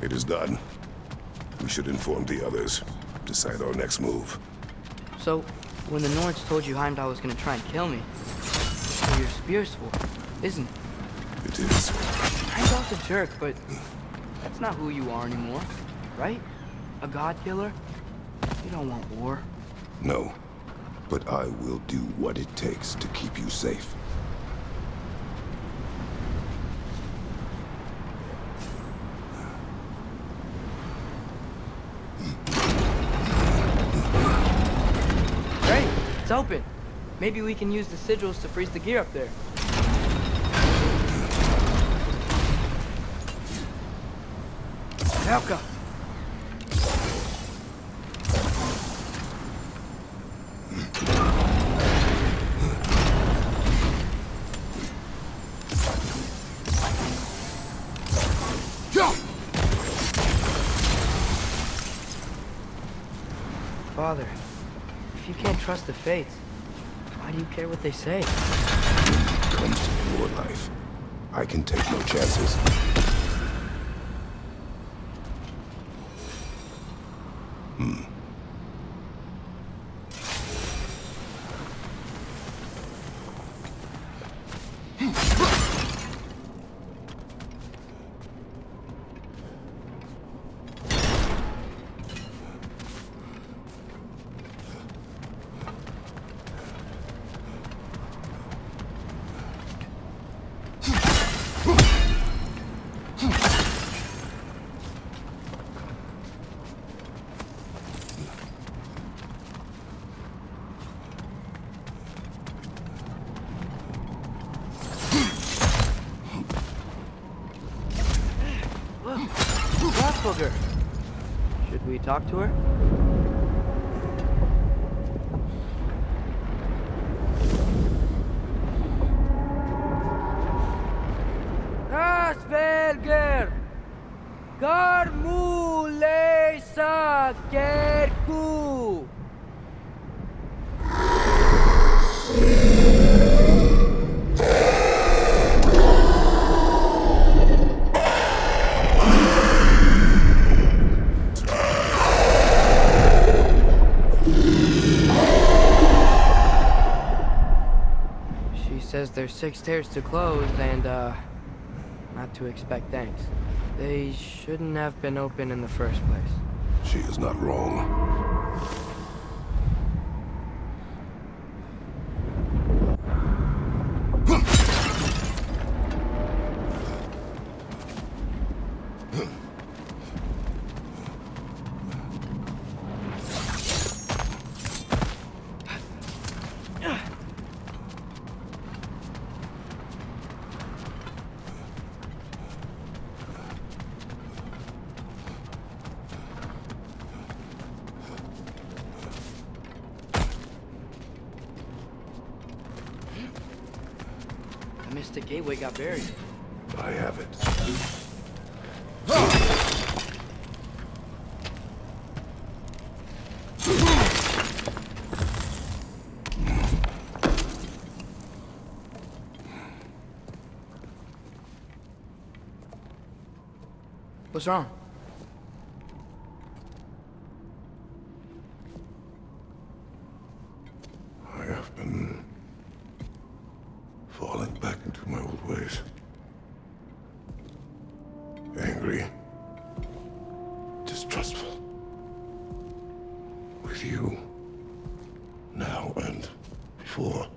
It is done. We should inform the others. Decide our next move. So, when the Nords told you Heimdall was gonna try and kill me, that's what your spear's for, isn't it? It is. Heimdall's a jerk, but that's not who you are anymore, right? A god killer? You don't want war. No. But I will do what it takes to keep you safe. Great, it's open. Maybe we can use the sigils to freeze the gear up there. Helka! Father, if you can't trust the fates, why do you care what they say? When it comes to your life, I can take no chances. Booger. Should we talk to her? Asperger! Garmulesa Kerku! Says there's 6 stairs to close and, not to expect thanks. They shouldn't have been open in the first place. She is not wrong. The Mystic Gateway got buried. I have it. What's wrong? I have been falling back into my old ways. Angry. Distrustful. With you. Now and before.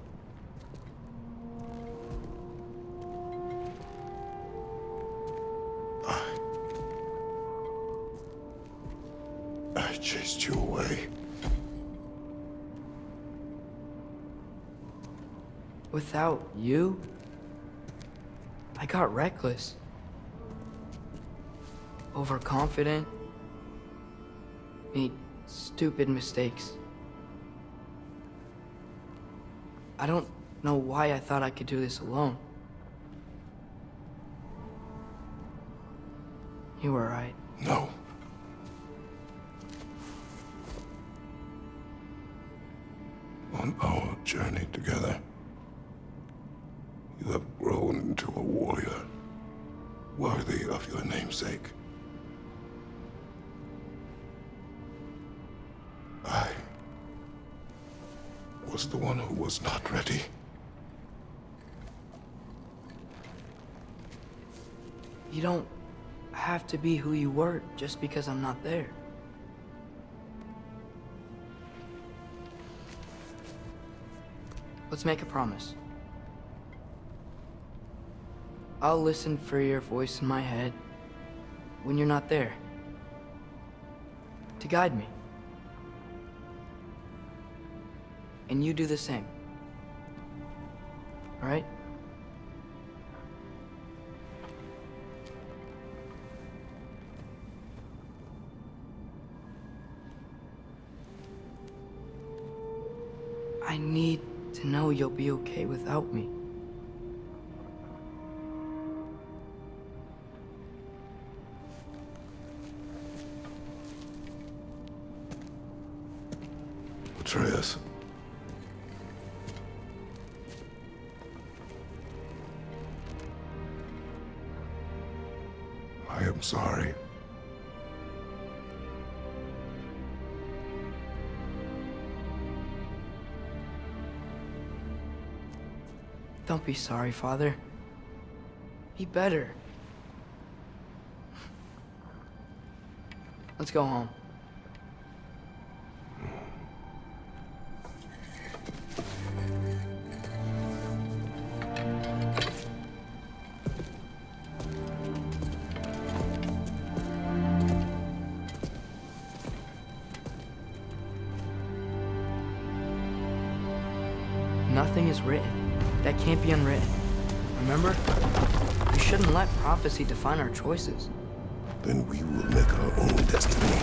I chased you away. Without you, I got reckless. Overconfident. Made stupid mistakes. I don't know why I thought I could do this alone. You were right. No. On our journey together, you have grown into a warrior, worthy of your namesake. was the one who was not ready. You don't have to be who you were just because I'm not there. Let's make a promise. I'll listen for your voice in my head when you're not there, to guide me. And you do the same. All right? I need to know you'll be okay without me. Atreus. I am sorry. Don't be sorry, Father. Be better. Let's go home. Nothing is written that can't be unwritten. Remember? We shouldn't let prophecy define our choices. Then we will make our own destiny.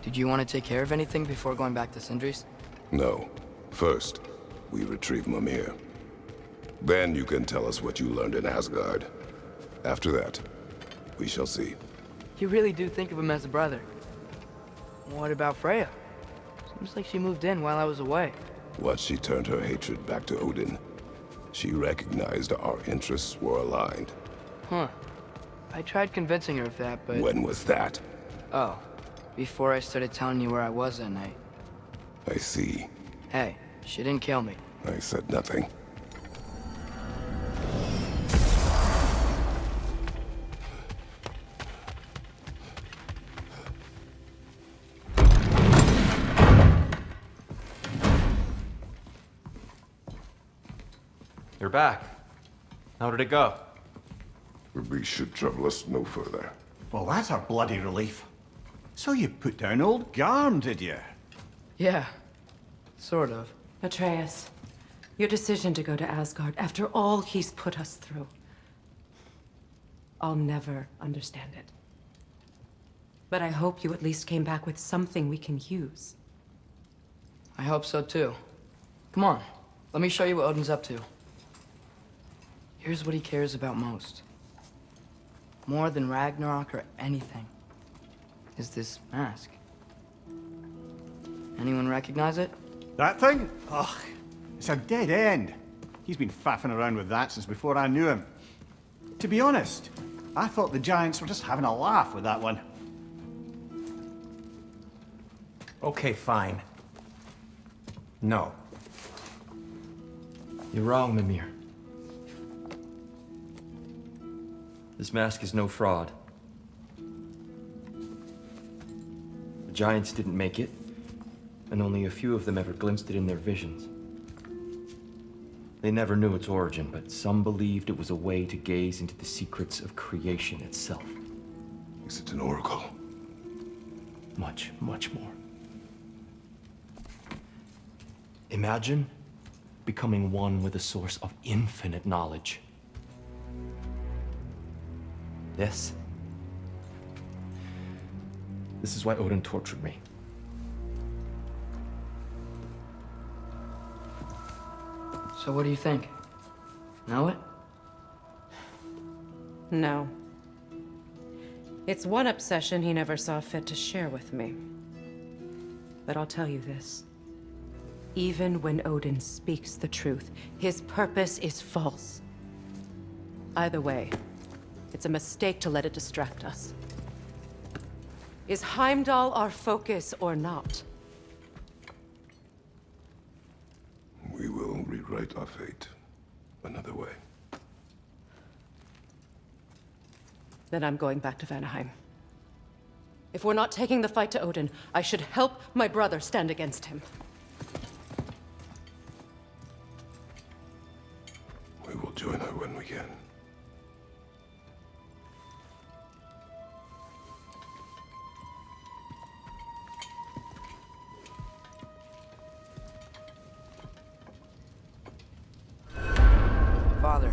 Did you want to take care of anything before going back to Sindri's? No. First, we retrieve Mimir. Then you can tell us what you learned in Asgard. After that, we shall see. You really do think of him as a brother. What about Freya? Seems like she moved in while I was away. Once she turned her hatred back to Odin, she recognized our interests were aligned. Huh. I tried convincing her of that, but... When was that? Oh. Before I started telling you where I was that night. I see. Hey, she didn't kill me. I said nothing. You're back. How did it go? The beast should trouble us no further. Well, that's a bloody relief. So you put down old Garm, did you? Yeah. Sort of. Atreus, your decision to go to Asgard after all he's put us through. I'll never understand it. But I hope you at least came back with something we can use. I hope so too. Come on. Let me show you what Odin's up to. Here's what he cares about most. More than Ragnarok or anything. Is this mask. Anyone recognize it? That thing? Ugh, it's a dead end. He's been faffing around with that since before I knew him. To be honest, I thought the Giants were just having a laugh with that one. Okay, fine. No. You're wrong, Mimir. This mask is no fraud. The Giants didn't make it, and only a few of them ever glimpsed it in their visions. They never knew its origin, but some believed it was a way to gaze into the secrets of creation itself. Is it an oracle? Much, much more. Imagine becoming one with a source of infinite knowledge. This is why Odin tortured me. So what do you think? Know it? No. It's one obsession he never saw fit to share with me. But I'll tell you this. Even when Odin speaks the truth, his purpose is false. Either way, it's a mistake to let it distract us. Is Heimdall our focus or not? We will rewrite our fate another way. Then I'm going back to Vanaheim. If we're not taking the fight to Odin, I should help my brother stand against him. We will join her when we can. Father,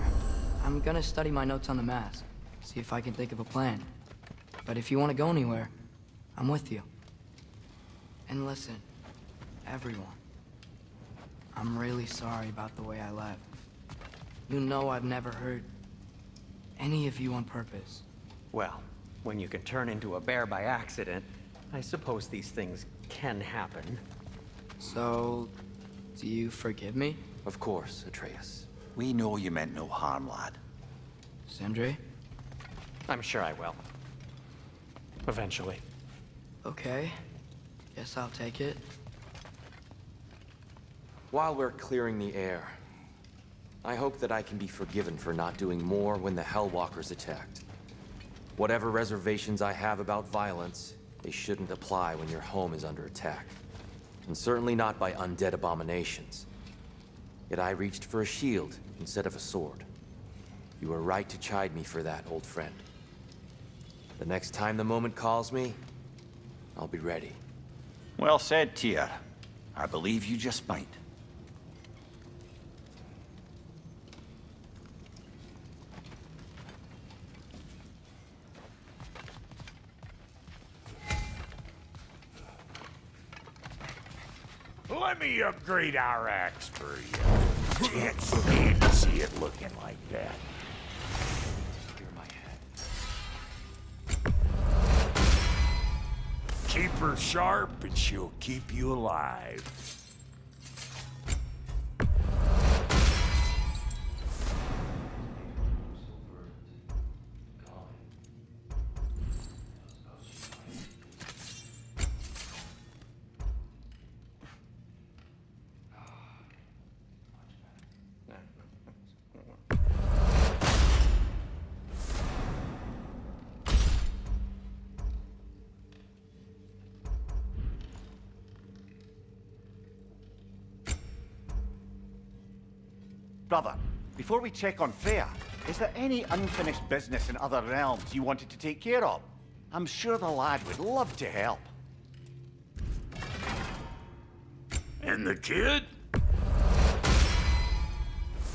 I'm gonna study my notes on the mask, see if I can think of a plan. But if you want to go anywhere, I'm with you. And listen, everyone. I'm really sorry about the way I left. You know I've never hurt any of you on purpose. Well, when you can turn into a bear by accident, I suppose these things can happen. So, do you forgive me, Of course, Atreus. We know you meant no harm, lad. Sindri? I'm sure I will. Eventually. Okay. Guess I'll take it. While we're clearing the air, I hope that I can be forgiven for not doing more when the Hellwalkers attacked. Whatever reservations I have about violence, they shouldn't apply when your home is under attack. And certainly not by undead abominations. Yet I reached for a shield instead of a sword. You were right to chide me for that, old friend. The next time the moment calls me, I'll be ready. Well said, Tyr. I believe you just might. Let me upgrade our axe for you. Can't stand to see it looking like that. Clear my head. Keep her sharp and she'll keep you alive. Brother, before we check on Freya, is there any unfinished business in other realms you wanted to take care of? I'm sure the lad would love to help. And the kid?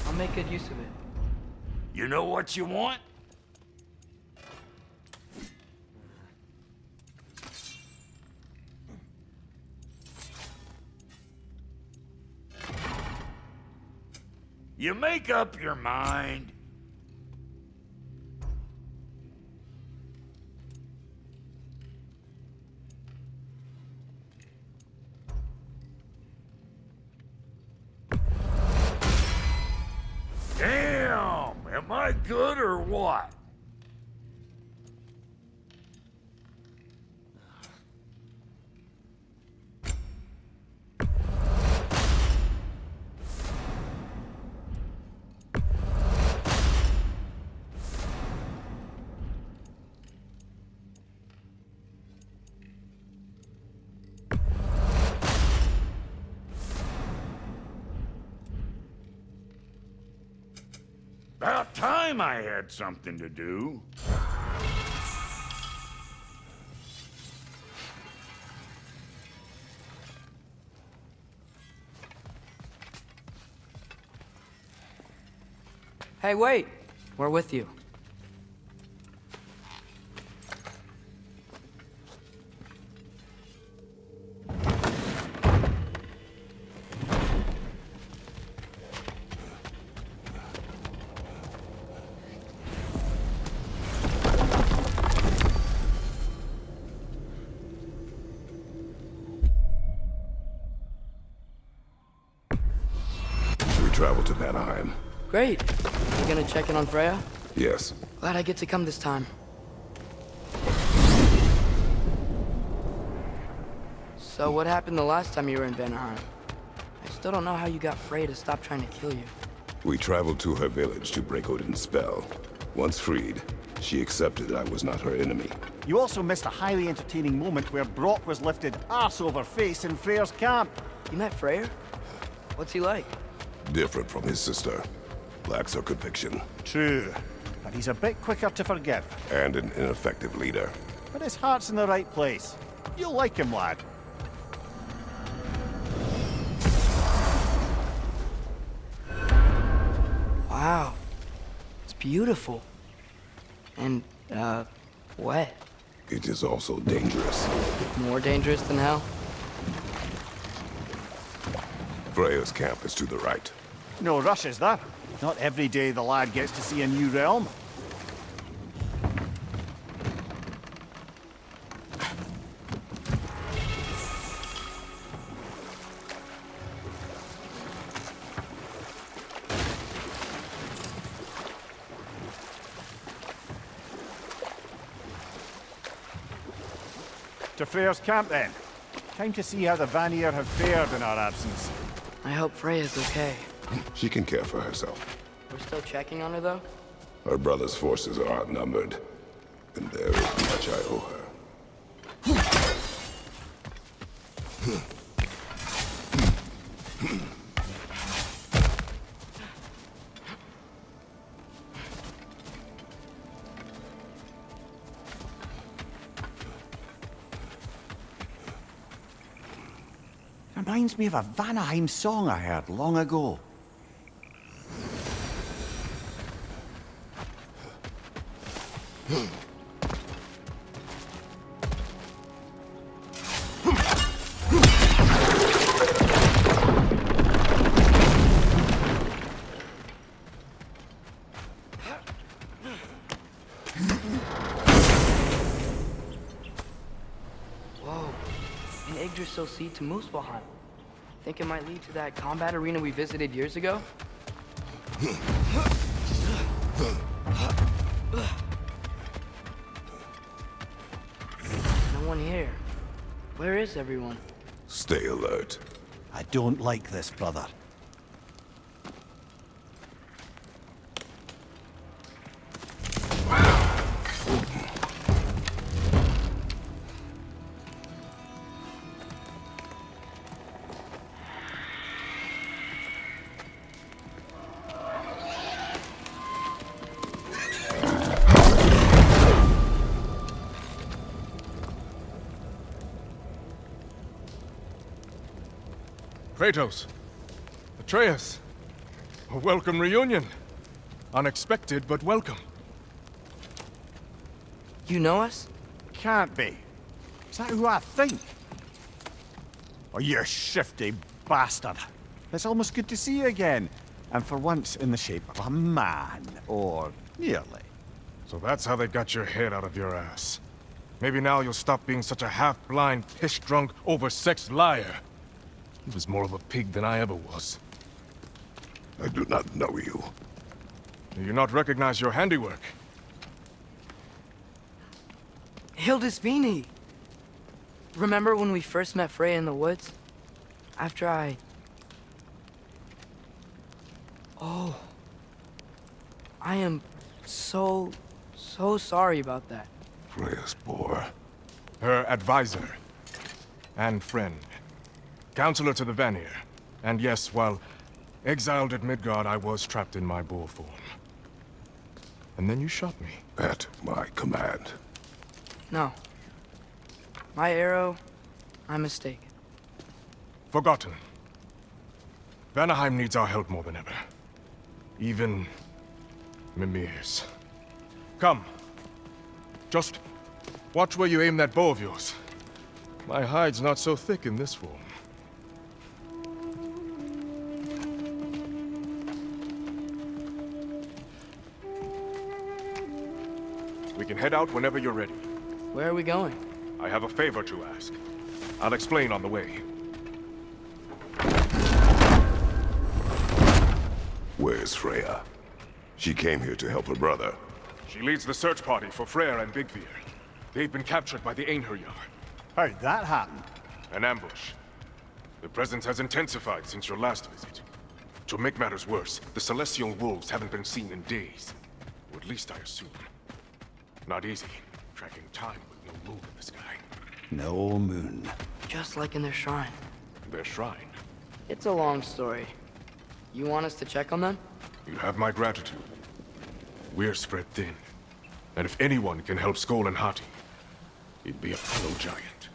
I'll make good use of it. You know what you want? You make up your mind. Damn! Am I good or what? About time I had something to do. Hey, wait! We're with you. We travel to Vanaheim. Great! You gonna check in on Freya? Yes. Glad I get to come this time. So what happened the last time you were in Vanaheim? I still don't know how you got Frey to stop trying to kill you. We traveled to her village to break Odin's spell. Once freed, she accepted I was not her enemy. You also missed a highly entertaining moment where Brock was lifted arse over face in Freyr's camp. You met Freyr? What's he like? Different from his sister. Lacks her conviction. True, but he's a bit quicker to forgive. And an ineffective leader. But his heart's in the right place. You'll like him, lad. Wow. It's beautiful. And, wet. It is also dangerous. More dangerous than hell? Freya's camp is to the right. No rush, is there? Not every day the lad gets to see a new realm. To Freyr's camp, then. Time to see how the Vanir have fared in our absence. I hope Freya's okay. She can care for herself. We're still checking on her, though? Her brother's forces are outnumbered, and there is much I owe her. Reminds me of a Vanaheim song I heard long ago. Whoa. An Yggdrasil seed to Muspelheim. Think it might lead to that combat arena we visited years ago? No one here. Where is everyone? Stay alert. I don't like this, brother. Kratos, Atreus, a welcome reunion. Unexpected, but welcome. You know us? Can't be. Is that who I think? Oh, you shifty bastard. It's almost good to see you again. And for once in the shape of a man, or nearly. So that's how they got your head out of your ass. Maybe now you'll stop being such a half-blind, piss-drunk, oversexed liar. He was more of a pig than I ever was. I do not know you. Do you not recognize your handiwork? Hildisvini! Remember when we first met Freya in the woods? After I... Oh. I am so sorry about that. Freya's boar. Her advisor. And friend. Counselor to the Vanir. And yes, while exiled at Midgard, I was trapped in my boar form. And then you shot me. At my command. No. My arrow, my mistake. Forgotten. Vanaheim needs our help more than ever. Even Mimir's. Come. Just watch where you aim that bow of yours. My hide's not so thick in this form. We can head out whenever you're ready. Where are we going? I have a favor to ask. I'll explain on the way. Where's Freya? She came here to help her brother. She leads the search party for Freyr and Bigvir. They've been captured by the Einherjar. How'd that happen? An ambush. The presence has intensified since your last visit. To make matters worse, the Celestial Wolves haven't been seen in days. Or at least I assume. Not easy, tracking time with no moon in the sky. No moon. Just like in their shrine. Their shrine. It's a long story. You want us to check on them? You have my gratitude. We're spread thin. And if anyone can help Sköll and Hati, he'd be a fellow giant.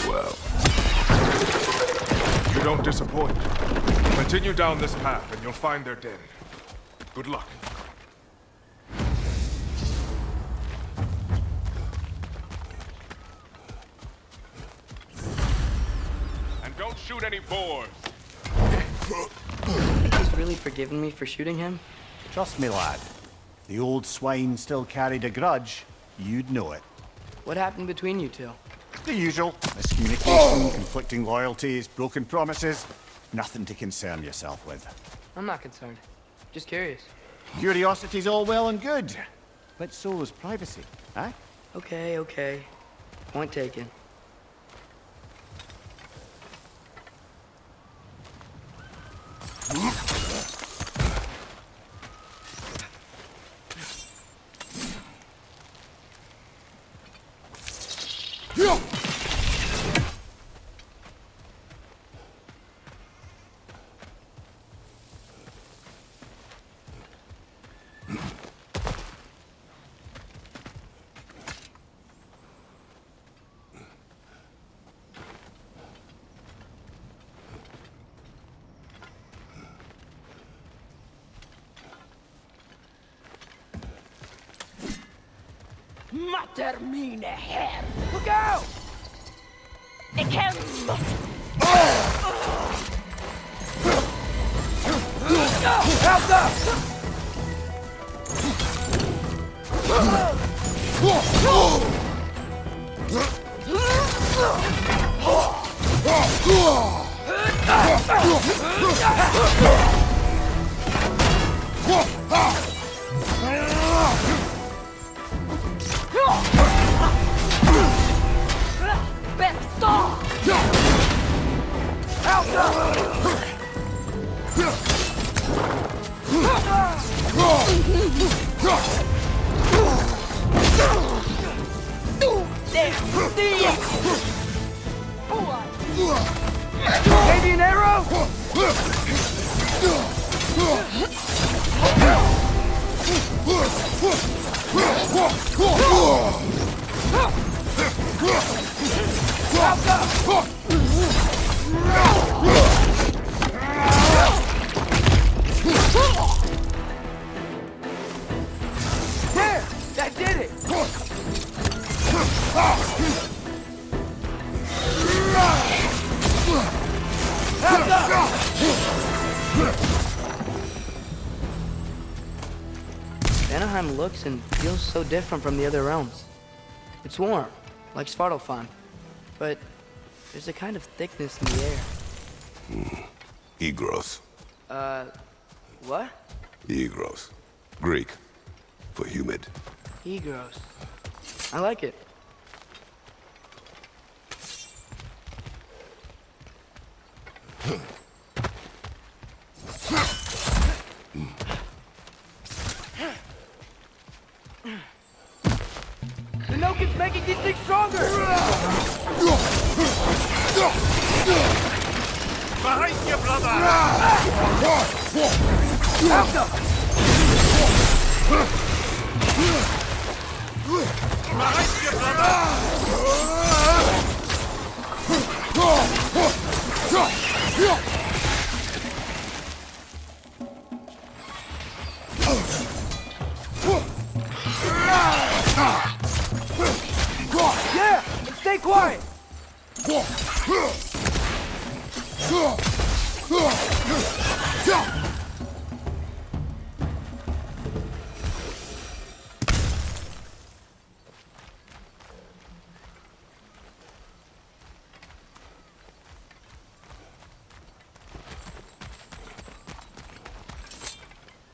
Well, You don't disappoint. Continue down this path and you'll find their den. Good luck. And don't shoot any boars. Think he's really forgiven me for shooting him? Trust me, lad. The old swine still carried a grudge. You'd know it. What happened between you two? The usual. Miscommunication, conflicting loyalties, broken promises. Nothing to concern yourself with. I'm not concerned. Just curious. Curiosity's all well and good. But so is privacy, eh? Okay, okay. Point taken. Termine här! Look out! Ik hem! Help up! Maybe an arrow? There! That did it! Vanaheim looks and feels so different from the other realms. It's warm, like Svartalfheim, but there's a kind of thickness in the air. Egros. What? Egros. Greek. For humid. Egros. I like it. The Noken's making these things stronger! Behind you, brother! Help them! Behind you, brother! Yeah! And stay quiet!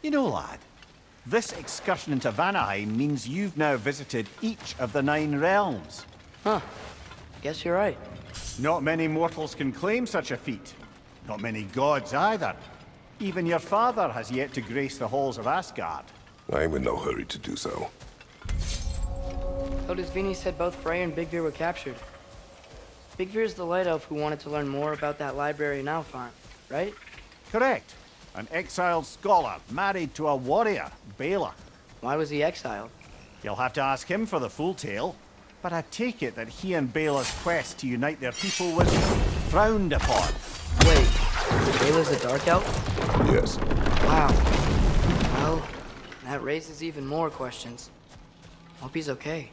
You know, lad, this excursion into Vanaheim means you've now visited each of the 9 realms. Huh. Guess you're right. Not many mortals can claim such a feat. Not many gods either. Even your father has yet to grace the halls of Asgard. I'm in no hurry to do so. Otis Vini said both Frey and Big Veer were captured. Big Veer's the light elf who wanted to learn more about that library in Alfheim, right? Correct. An exiled scholar married to a warrior, Bela. Why was he exiled? You'll have to ask him for the full tale. But I take it that he and Bela's quest to unite their people was frowned upon. Wait, Bela's a dark elf? Yes. Wow. Well, that raises even more questions. Hope he's okay.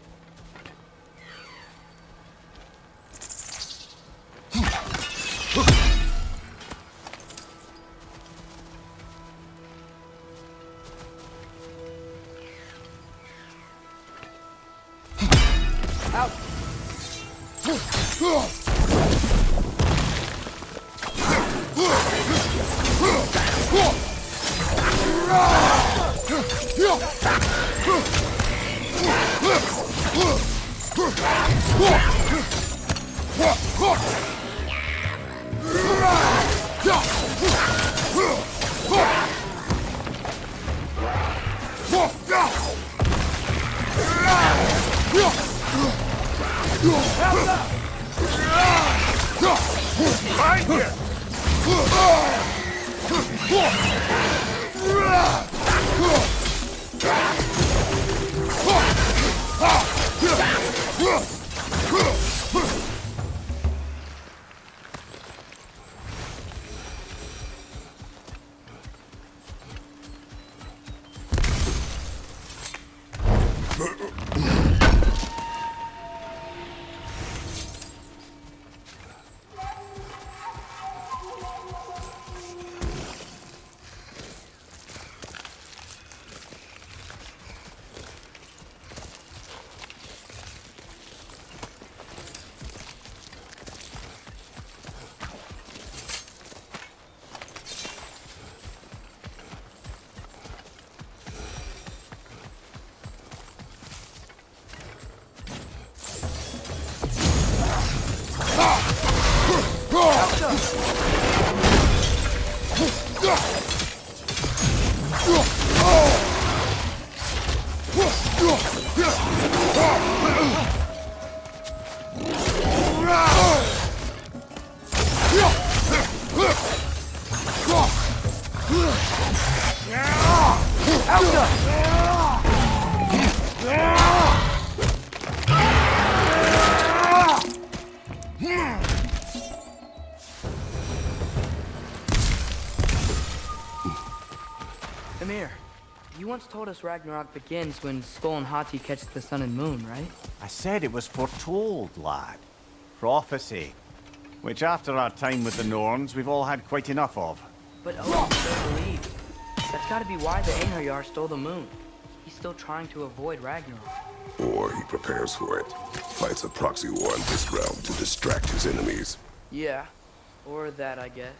Out! Behind you! Amir, you once told us Ragnarok begins when Sköll and Hati catch the sun and moon, right? I said it was foretold, lad. Prophecy. Which after our time with the Norns, we've all had quite enough of. But Odin still believed. That's gotta be why the Einherjar stole the moon. He's still trying to avoid Ragnarok. Or he prepares for it. Fights a proxy war in this realm to distract his enemies. Yeah, or that, I guess.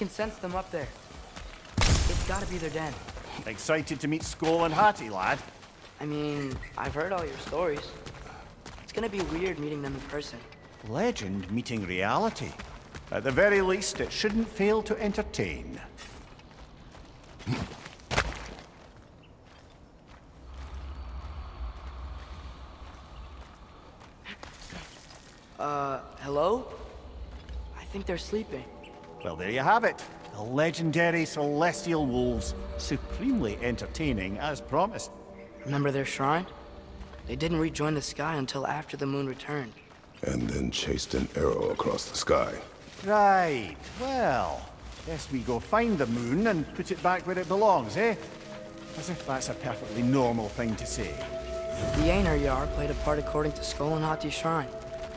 can sense them up there. It's gotta be their den. Excited to meet Sköll and Hati, lad? I mean, I've heard all your stories. It's gonna be weird meeting them in person. Legend meeting reality. At the very least, it shouldn't fail to entertain. Hello? I think they're sleeping. Well, there you have it. The legendary celestial wolves. Supremely entertaining, as promised. Remember their shrine? They didn't rejoin the sky until after the moon returned. And then chased an arrow across the sky. Right. Well, guess we go find the moon and put it back where it belongs, eh? As if that's a perfectly normal thing to say. The Einherjar played a part according to Sköll and Hati's shrine.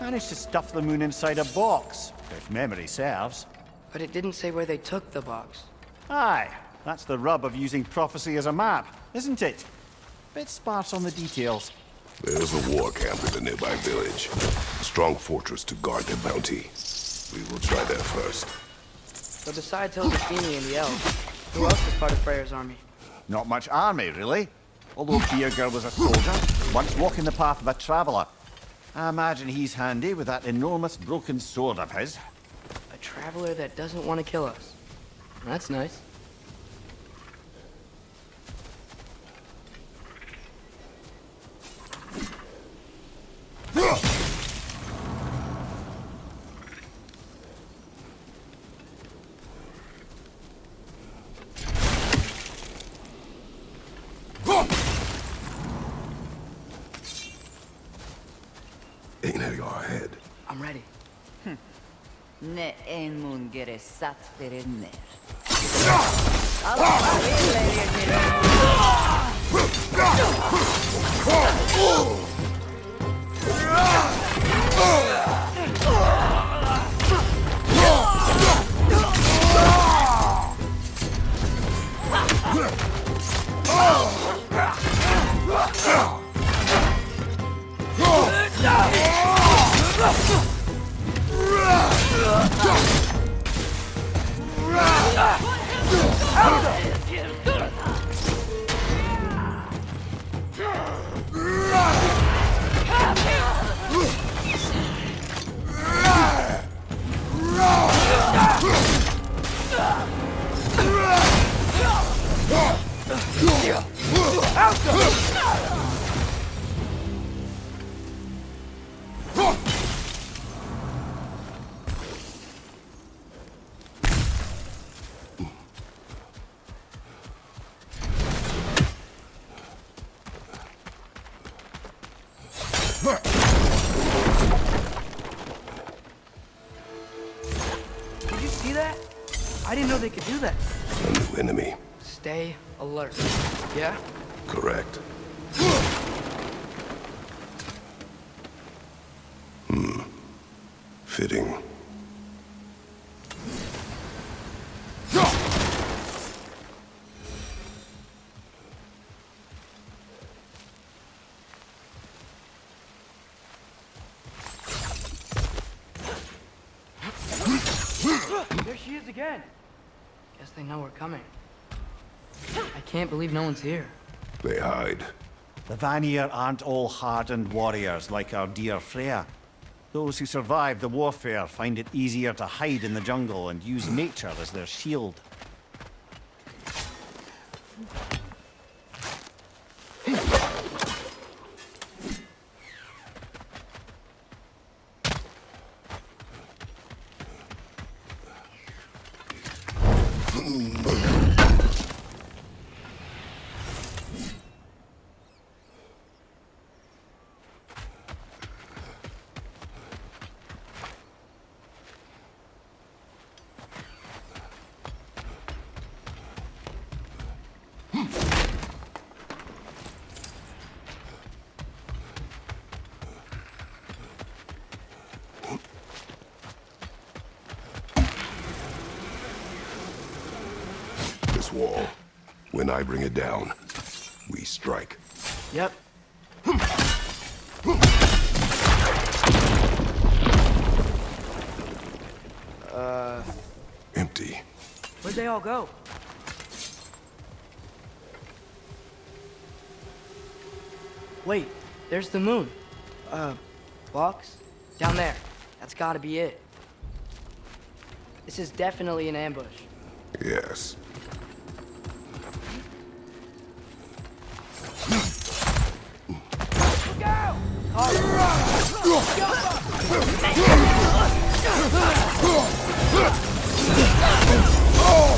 Managed to stuff the moon inside a box, if memory serves. But it didn't say where they took the box. Aye, that's the rub of using prophecy as a map, isn't it? Bit sparse on the details. There's a war camp in the nearby village. A strong fortress to guard their bounty. We will try there first. So besides Hildesini and the elves, who else is part of Freyr's army? Not much army, really. Although Birger was a soldier, once walking the path of a traveller. I imagine he's handy with that enormous broken sword of his. A traveler that doesn't want to kill us. That's nice. Einherjar ahead. I'm ready. Ne en mun gere sat ner. Did you see that? I didn't know they could do that. A new enemy. Stay alert. Yeah? Correct. Fitting. There she is again. Guess they know we're coming. I can't believe no one's here. They hide. The Vanir aren't all hardened warriors like our dear Freya. Those who survive the warfare find it easier to hide in the jungle and use nature as their shield. Wall. When I bring it down, we strike. Yep. Empty. Where'd they all go? Wait, there's the moon. Box? Down there. That's gotta be it. This is definitely an ambush. Yes. Look out!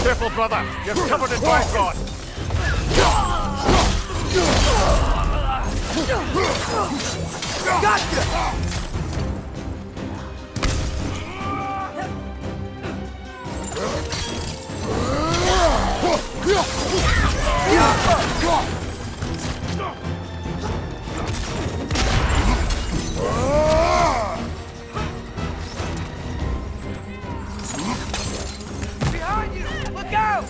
Careful, brother. You're covered in bygone. Gotcha! Behind you! Look out!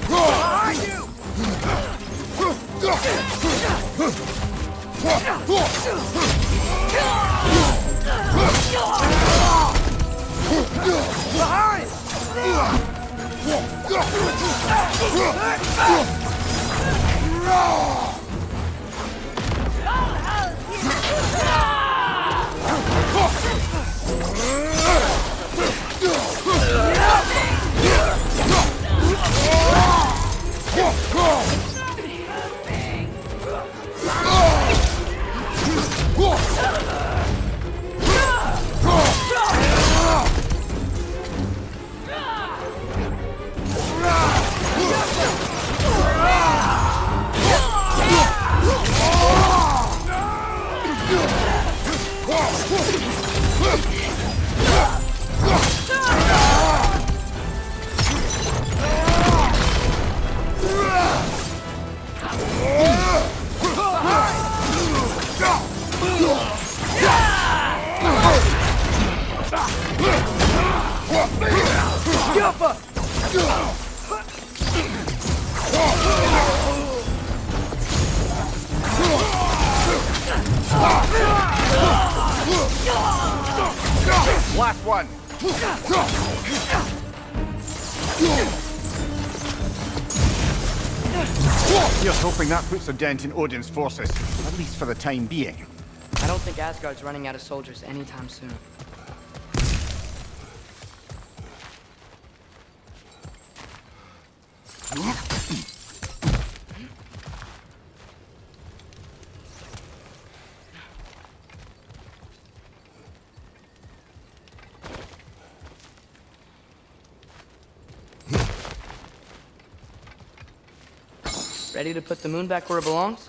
Behind you! Behind! Last one. Here's hoping that puts a dent in Odin's forces, at least for the time being. I don't think Asgard's running out of soldiers anytime soon. Ready to put the moon back where it belongs?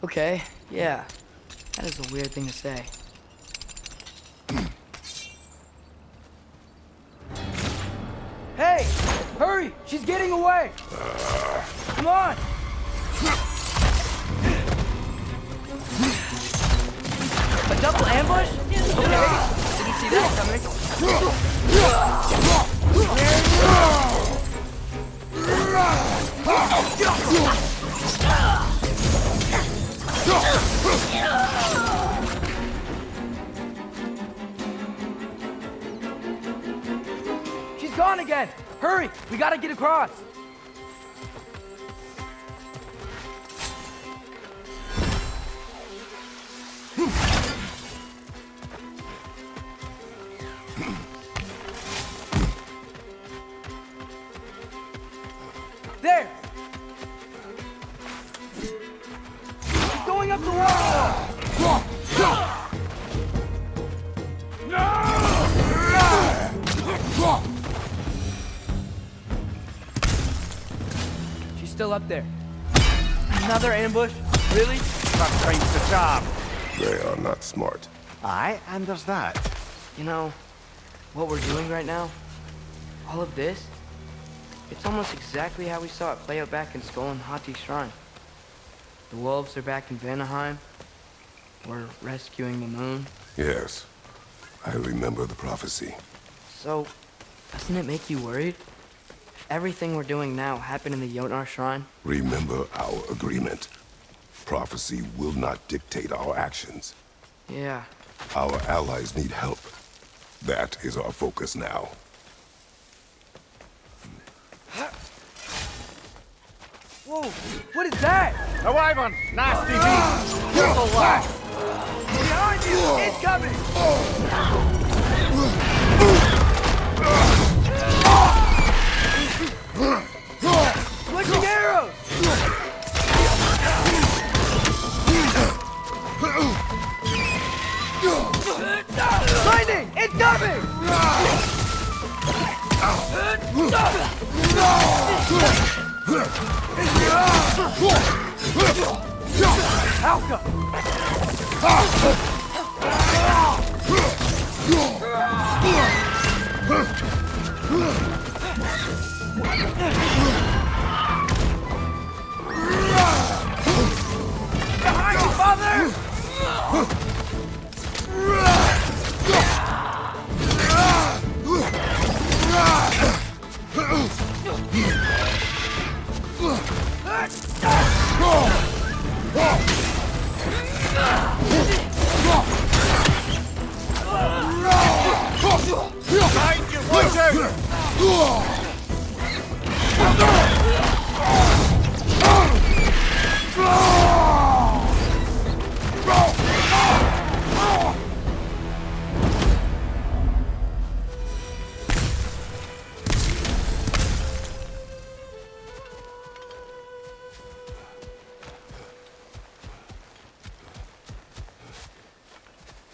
Okay, yeah. That is a weird thing to say. Hey! Hurry! She's getting away! Come on! A double ambush? Okay. Didn't see that She's gone again! Hurry! We gotta get across! There! She's going up the wall! She's still up there. Another ambush? Really? That time's the charm. They are not smart. Aye, and there's that. You know, what we're doing right now, all of this, it's almost exactly how we saw it play out back in Sköll and Hati Shrine. The wolves are back in Vanaheim. We're rescuing the moon. Yes. I remember the prophecy. So, doesn't it make you worried? If everything we're doing now happened in the Jotnar Shrine? Remember our agreement. Prophecy will not dictate our actions. Yeah. Our allies need help. That is our focus now. Whoa! What is that? A wyvern! Nasty beast! Careful, lad! Behind you! Incoming! Switching arrows! Lightning! Incoming! Alka! Behind you, father! Behind you! Watch out!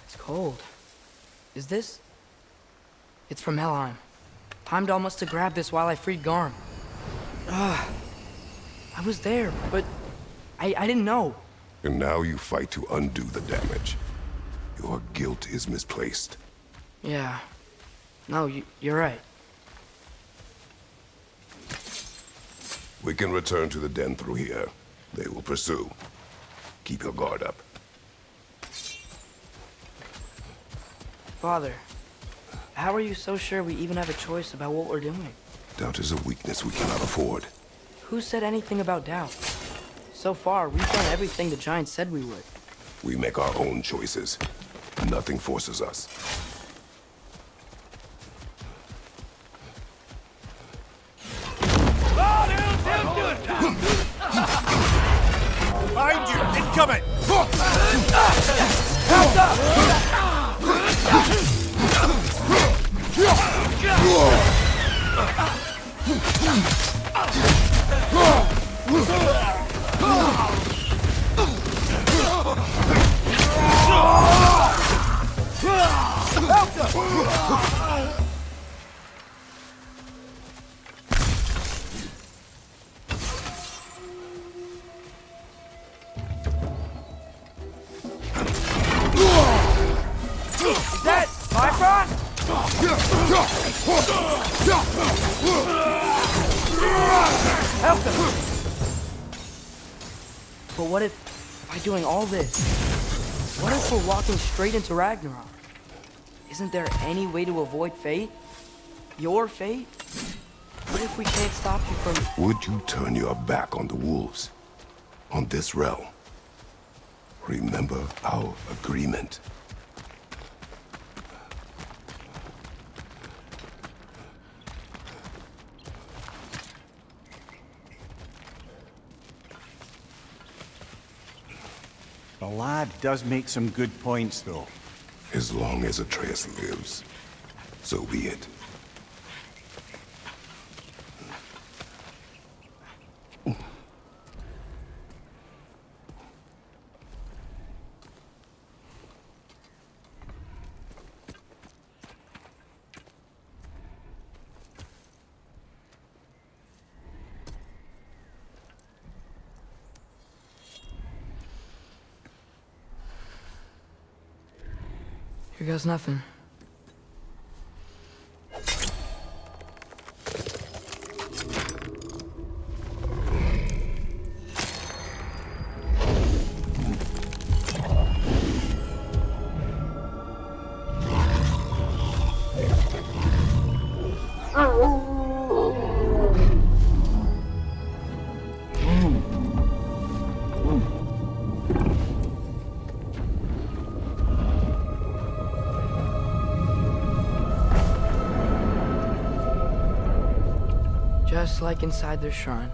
It's cold. Is this? It's from Helheim. Heimdall must have grabbed this while I freed Garm. I was there, but I didn't know. And now you fight to undo the damage. Your guilt is misplaced. Yeah. No, you're right. We can return to the den through here. They will pursue. Keep your guard up. Father, how are you so sure we even have a choice about what we're doing? Doubt is a weakness we cannot afford. Who said anything about doubt? So far, we've done everything the Giants said we would. We make our own choices. Nothing forces us. Behind you! Incoming! Help up! Is that Bifrost? Help them! But what if, by doing all this, what if we're walking straight into Ragnarok? Isn't there any way to avoid fate? Your fate? What if we can't stop you from... Would you turn your back on the wolves? On this realm? Remember our agreement. The lad does make some good points, though. As long as Atreus lives, so be it. Here goes nothing. Just like inside their shrine.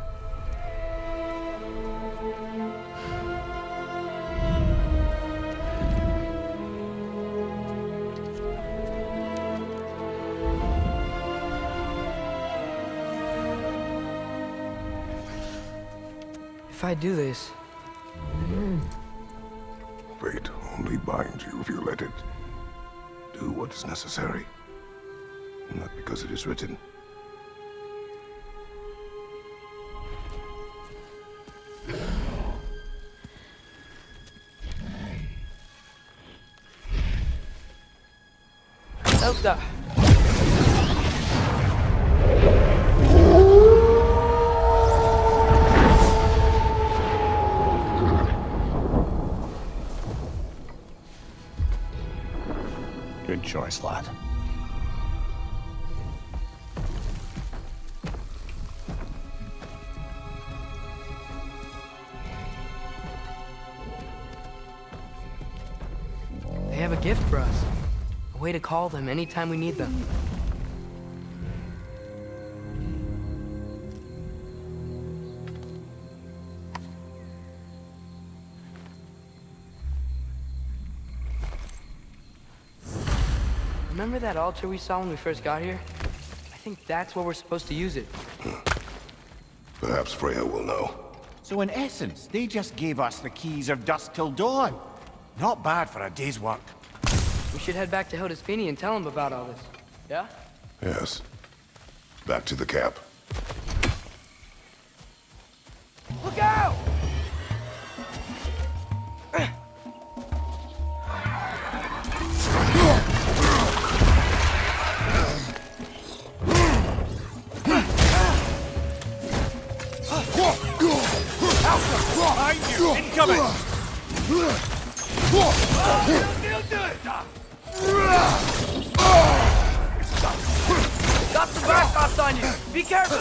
If I do this... Fate only binds you if you let it. Do what is necessary. Not because it is written. Elsa! Good choice, lad. They have a gift for us. A way to call them anytime we need them. Remember that altar we saw when we first got here? I think that's where we're supposed to use it. Perhaps Freya will know. So in essence, they just gave us the keys of dusk till dawn. Not bad for a day's work. We should head back to Hildesfini and tell him about all this. Yeah? Yes. Back to the camp. Look out! Behind you! Incoming! Got some back on you! Be careful!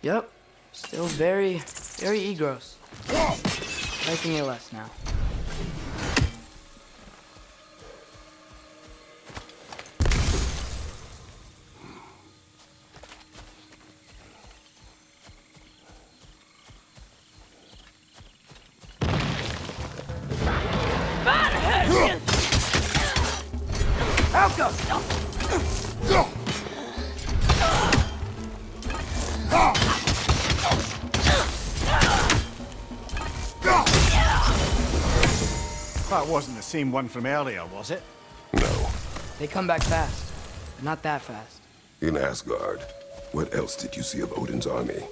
Yep. Still very egros. Liking it less now. That wasn't the same one from earlier, was it? No. They come back fast, but not that fast. In Asgard, what else did you see of Odin's army?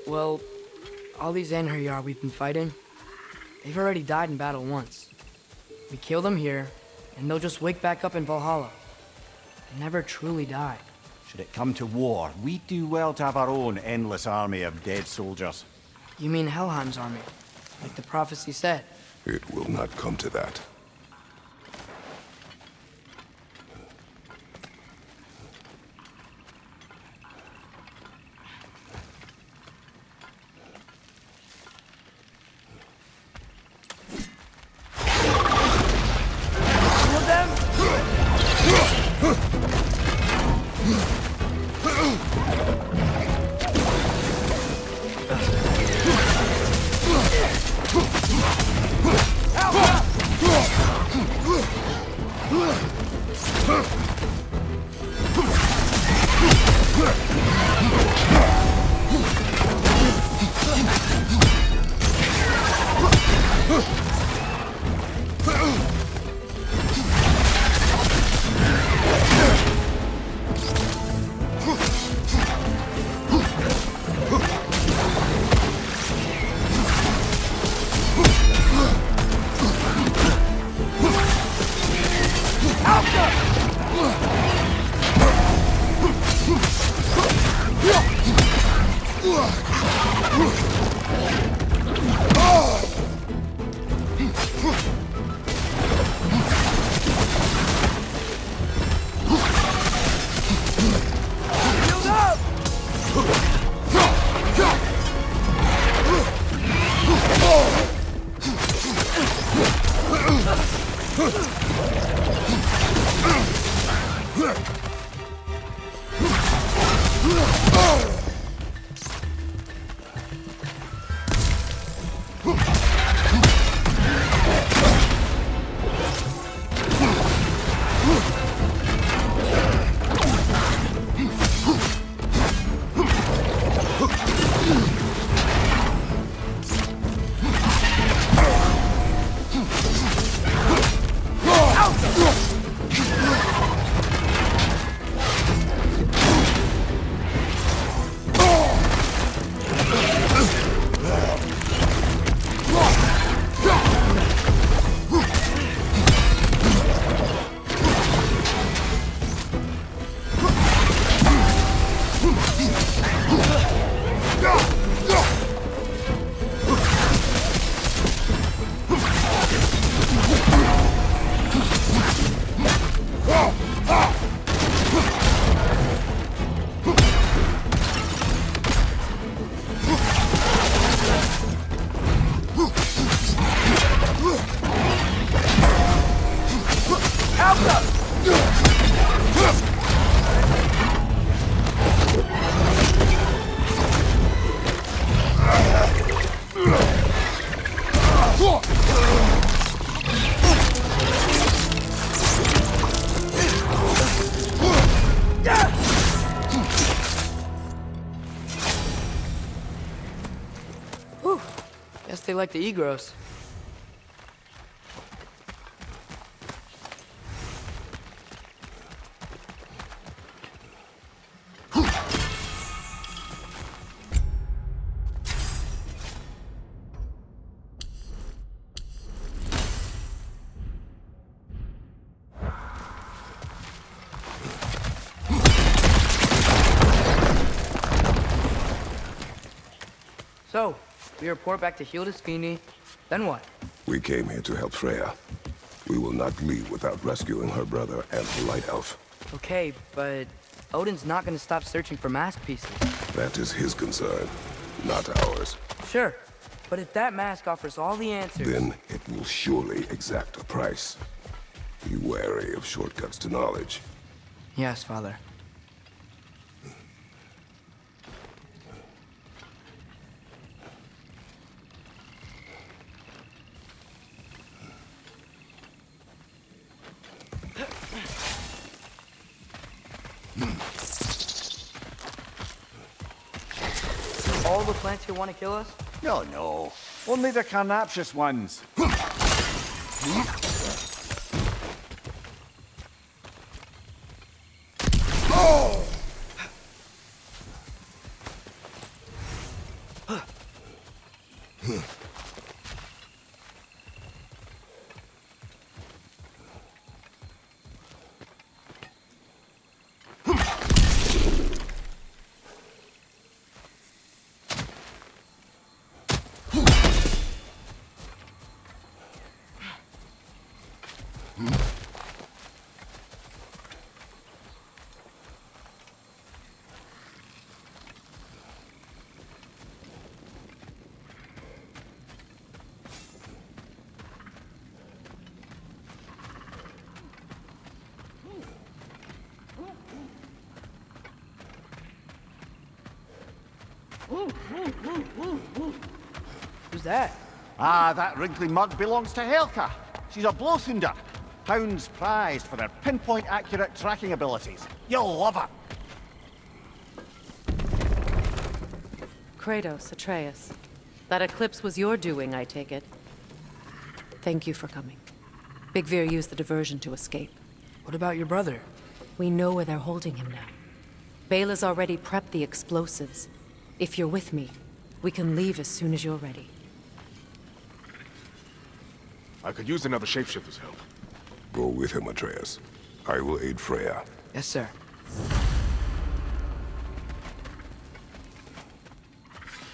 Well, all these Einherjar we've been fighting, they've already died in battle once. We kill them here, and they'll just wake back up in Valhalla. They never truly die. Should it come to war, we'd do well to have our own endless army of dead soldiers. You mean Helheim's army, like the prophecy said? It will not come to that. Whew. Guess they like the Egros. So, we report back to Hildisvini, then what? We came here to help Freya. We will not leave without rescuing her brother and the Light Elf. Okay, but Odin's not gonna stop searching for mask pieces. That is his concern, not ours. Sure, but if that mask offers all the answers... Then it will surely exact a price. Be wary of shortcuts to knowledge. Yes, Father. All the plants here want to kill us? No, no. Only the carnivorous ones. Who's that? Ah, that wrinkly mug belongs to Helka. She's a blowthunder. Hounds prized for their pinpoint accurate tracking abilities. You'll love her. Kratos, Atreus. That eclipse was your doing, I take it. Thank you for coming. Big Veer used the diversion to escape. What about your brother? We know where they're holding him now. Bela's already prepped the explosives. If you're with me, we can leave as soon as you're ready. I could use another shapeshifter's help. Go with him, Atreus. I will aid Freya. Yes, sir.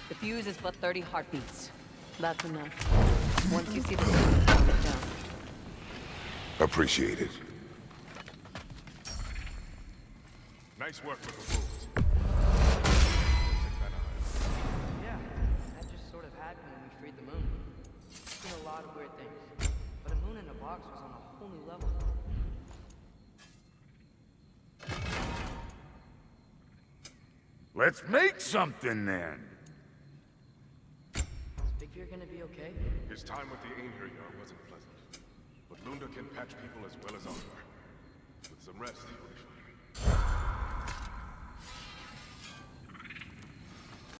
The fuse is but 30 heartbeats. That's enough. Once you see the signal, calm it down. Appreciate it. Nice work with the rules. Yeah, that just sort of happened when we freed the moon. Seen a lot of weird things, but a moon in a box was on a whole new level. Let's make something then. Is Big Veer gonna be okay? His time with the Einherjar wasn't pleasant, but Lunda can patch people as well as Alvar. With some rest, he will